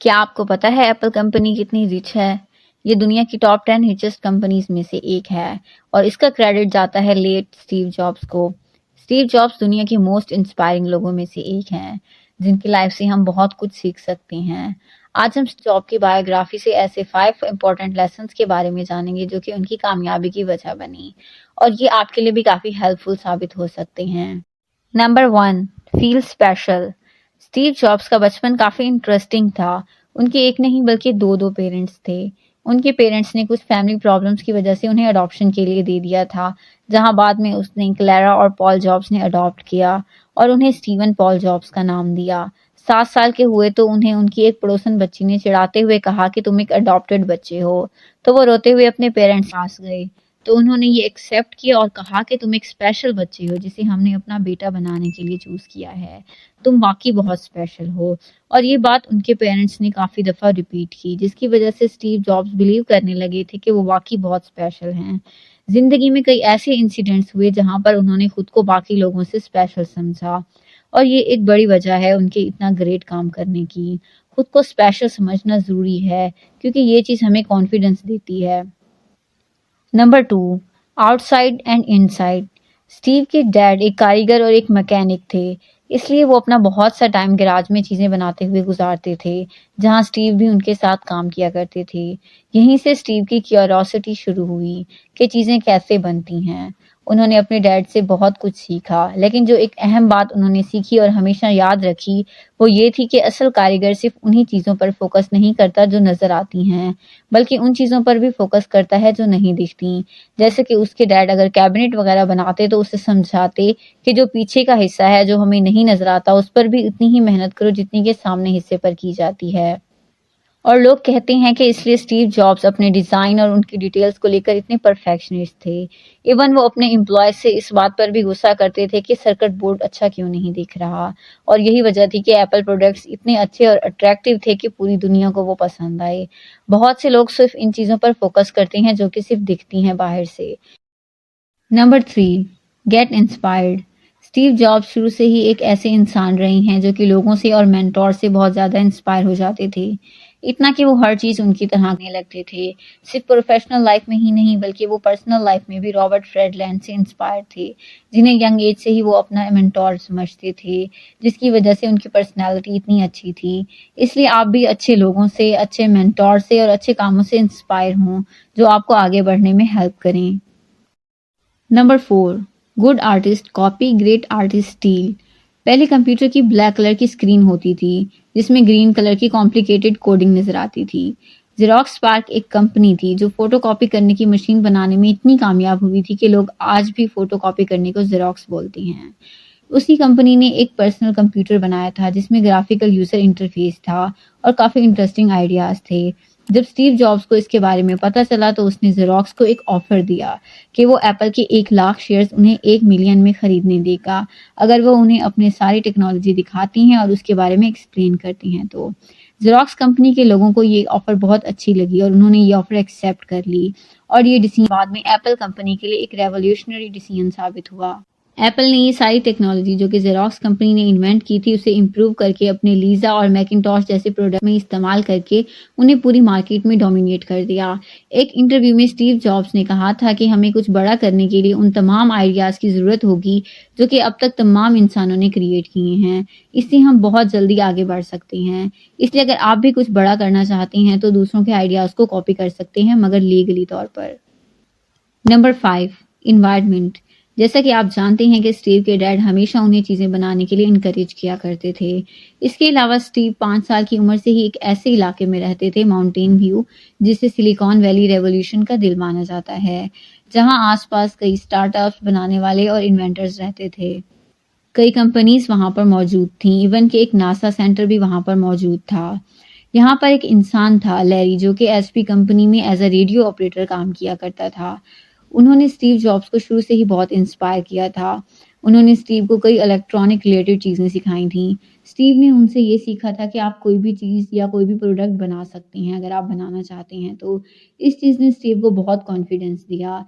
क्या आपको पता है एप्पल कंपनी कितनी रिच है? ये दुनिया की टॉप 10 रिचेस्ट कंपनीज में से एक है और इसका क्रेडिट जाता है लेट स्टीव जॉब्स को। स्टीव जॉब्स दुनिया के मोस्ट इंस्पायरिंग लोगों में से एक हैं, जिनकी लाइफ से हम बहुत कुछ सीख सकते हैं। आज हम जॉब की बायोग्राफी से ऐसे 5 इंपॉर्टेंट लेसन्स के बारे में जानेंगे जो कि उनकी कामयाबी की वजह बनी और ये आपके लिए भी काफ़ी हेल्पफुल साबित हो सकते हैं। Number 1, feel special. Steve jobs का बचपन काफ़ी इंटरेस्टिंग था। उनके एक नहीं बल्कि दो पेरेंट्स थे। उनके पेरेंट्स ने कुछ फैमिली प्रॉब्लम्स की वजह से उन्हें अडॉप्शन के लिए दे दिया था, जहां बाद में उसने क्लेरा और पॉल जॉब्स ने अडॉप्ट किया और उन्हें स्टीवन पॉल जॉब्स का नाम दिया। 7 साल के हुए तो उन्हें उनकी एक पड़ोसन बच्ची ने चिढ़ाते हुए कहा कि तुम एक अडॉप्टेड बच्चे हो, तो वो रोते हुए अपने पेरेंट्स के पास गए। तो उन्होंने ये एक्सेप्ट किया और कहा कि तुम एक स्पेशल बच्चे हो जिसे हमने अपना बेटा बनाने के लिए चूज़ किया है। तुम वाकई बहुत स्पेशल हो। और ये बात उनके पेरेंट्स ने काफ़ी दफ़ा रिपीट की, जिसकी वजह से स्टीव जॉब्स बिलीव करने लगे थे कि वो वाकई बहुत स्पेशल हैं। ज़िंदगी में कई ऐसे इंसिडेंट्स हुए जहाँ पर उन्होंने खुद को बाकी लोगों से स्पेशल समझा और ये एक बड़ी वजह है उनके इतना ग्रेट काम करने की। खुद को स्पेशल समझना ज़रूरी है क्योंकि ये चीज़ हमें कॉन्फिडेंस देती है। Number 2, outside and inside. Steve के डैड एक कारीगर और एक मैकेनिक थे, इसलिए वो अपना बहुत सा टाइम गैराज में चीज़ें बनाते हुए गुजारते थे, जहां स्टीव भी उनके साथ काम किया करते थे। यहीं से स्टीव की क्यूरियोसिटी शुरू हुई कि चीज़ें कैसे बनती हैं। उन्होंने अपने डैड से बहुत कुछ सीखा, लेकिन जो एक अहम बात उन्होंने सीखी और हमेशा याद रखी, वो ये थी कि असल कारीगर सिर्फ उन्हीं चीज़ों पर फोकस नहीं करता जो नज़र आती हैं, बल्कि उन चीज़ों पर भी फोकस करता है जो नहीं दिखती। जैसे कि उसके डैड अगर कैबिनेट वगैरह बनाते तो उसे समझाते कि जो पीछे का हिस्सा है जो हमें नहीं नज़र आता उस पर भी उतनी ही मेहनत करो जितनी के सामने हिस्से पर की जाती है। और लोग कहते हैं कि इसलिए स्टीव जॉब्स अपने डिज़ाइन और उनकी डिटेल्स को लेकर इतने परफेक्शनिस्ट थे। इवन वो अपने एम्प्लॉयज़ से इस बात पर भी गुस्सा करते थे कि सर्किट बोर्ड अच्छा क्यों नहीं दिख रहा, और यही वजह थी कि एप्पल प्रोडक्ट्स इतने अच्छे और अट्रैक्टिव थे कि पूरी दुनिया को वो पसंद आए। बहुत से लोग सिर्फ इन चीज़ों पर फोकस करते हैं जो कि सिर्फ दिखती हैं बाहर से। Number 3, get inspired. Steve jobs शुरू से ही एक ऐसे इंसान रहे हैं जो कि लोगों से और मेंटोर से बहुत ज़्यादा इंस्पायर हो जाते थे। इतना कि वो हर चीज़ उनकी तरह करने लगते थे। सिर्फ प्रोफेशनल लाइफ में ही नहीं बल्कि वो पर्सनल लाइफ में भी रॉबर्ट फ्रेडलैंड से इंस्पायर थे, जिन्हें यंग एज से ही वो अपना मेंटोर समझते थे, जिसकी वजह से उनकी पर्सनैलिटी इतनी अच्छी थी। इसलिए आप भी अच्छे लोगों से, अच्छे मेंटोर से और अच्छे कामों से इंस्पायर हों जो आपको आगे बढ़ने में हेल्प करें। Number 4, good artist copy, great artist steel. पहले कंप्यूटर की ब्लैक कलर की स्क्रीन होती थी जिसमें ग्रीन कलर की कॉम्प्लिकेटेड कोडिंग नजर आती थी। जेरोक्स स्पार्क एक कंपनी थी जो फोटोकॉपी करने की मशीन बनाने में इतनी कामयाब हुई थी कि लोग आज भी फोटोकॉपी करने को जेरोक्स बोलते हैं। उसी कंपनी ने एक पर्सनल कंप्यूटर बनाया था जिसमें ग्राफिकल यूजर इंटरफेस था और काफ़ी इंटरेस्टिंग आइडियाज़ थे। जब स्टीव जॉब्स को इसके बारे में पता चला तो उसने जेरोक्स को एक ऑफर दिया कि वो एप्पल के 1 लाख शेयर्स उन्हें 1 मिलियन में खरीदने देगा अगर वो उन्हें अपनी सारी टेक्नोलॉजी दिखाती हैं और उसके बारे में एक्सप्लेन करती हैं। तो जेरोक्स कंपनी के लोगों को ये ऑफर बहुत अच्छी लगी और उन्होंने ये ऑफर एक्सेप्ट कर ली और ये डिसीजन बाद में एप्पल कंपनी के लिए एक रेवोल्यूशनरी डिसीजन साबित हुआ। एप्पल ने ये सारी टेक्नोलॉजी जो कि जेरोक्स कंपनी ने इन्वेंट की थी उसे इम्प्रूव करके अपने लीजा और मैकिंटॉश जैसे प्रोडक्ट में इस्तेमाल करके उन्हें पूरी मार्केट में डोमिनेट कर दिया। एक इंटरव्यू में स्टीव जॉब्स ने कहा था कि हमें कुछ बड़ा करने के लिए उन तमाम आइडियाज़ की ज़रूरत होगी जो कि अब तक तमाम इंसानों ने क्रिएट किए हैं, इससे हम बहुत जल्दी आगे बढ़ सकते हैं। इसलिए अगर आप भी कुछ बड़ा करना चाहते हैं तो दूसरों के आइडियाज़ को कॉपी कर सकते हैं, मगर लीगली तौर पर। Number 5, environment. जैसा कि आप जानते हैं कि स्टीव के डैड हमेशा उन्हें चीज़ें बनाने के लिए इनकरेज किया करते थे। इसके अलावा स्टीव 5 साल की उम्र से ही एक ऐसे इलाके में रहते थे, माउंटेन व्यू, जिसे सिलिकॉन वैली रेवोल्यूशन का दिल माना जाता है, जहां आसपास कई स्टार्टअप्स बनाने वाले और इन्वेंटर्स रहते थे। कई कंपनीज वहां पर मौजूद थीं, इवन कि एक नासा सेंटर भी वहां पर मौजूद था। यहाँ पर एक इंसान था, लैरी, जो कि एचपी कंपनी में एज अ रेडियो ऑपरेटर काम किया करता था। उन्होंने स्टीव जॉब्स को शुरू से ही बहुत इंस्पायर किया था। उन्होंने स्टीव को कई इलेक्ट्रॉनिक रिलेटेड चीज़ें सिखाई थीं। स्टीव ने उनसे ये सीखा था कि आप कोई भी चीज़ या कोई भी प्रोडक्ट बना सकते हैं अगर आप बनाना चाहते हैं। तो इस चीज़ ने स्टीव को बहुत कॉन्फिडेंस दिया।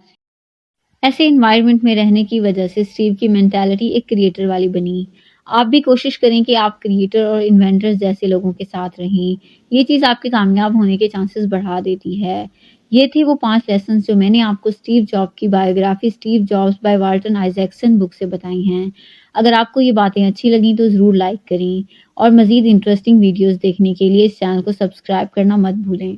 ऐसे इन्वायरमेंट में रहने की वजह से स्टीव की मेंटालिटी एक क्रिएटर वाली बनी। आप भी कोशिश करें कि आप क्रिएटर और इन्वेंटर्स जैसे लोगों के साथ रहें। ये चीज़ आपके कामयाब होने के चांसेस बढ़ा देती है। ये थे वो 5 लेसन्स जो मैंने आपको स्टीव जॉब की biography Steve Jobs by Walter Isaacson book से बताई हैं। अगर आपको ये बातें अच्छी लगीं तो ज़रूर लाइक करें और मज़ीद इंटरेस्टिंग वीडियोज़ देखने के लिए इस चैनल को सब्सक्राइब करना मत भूलें।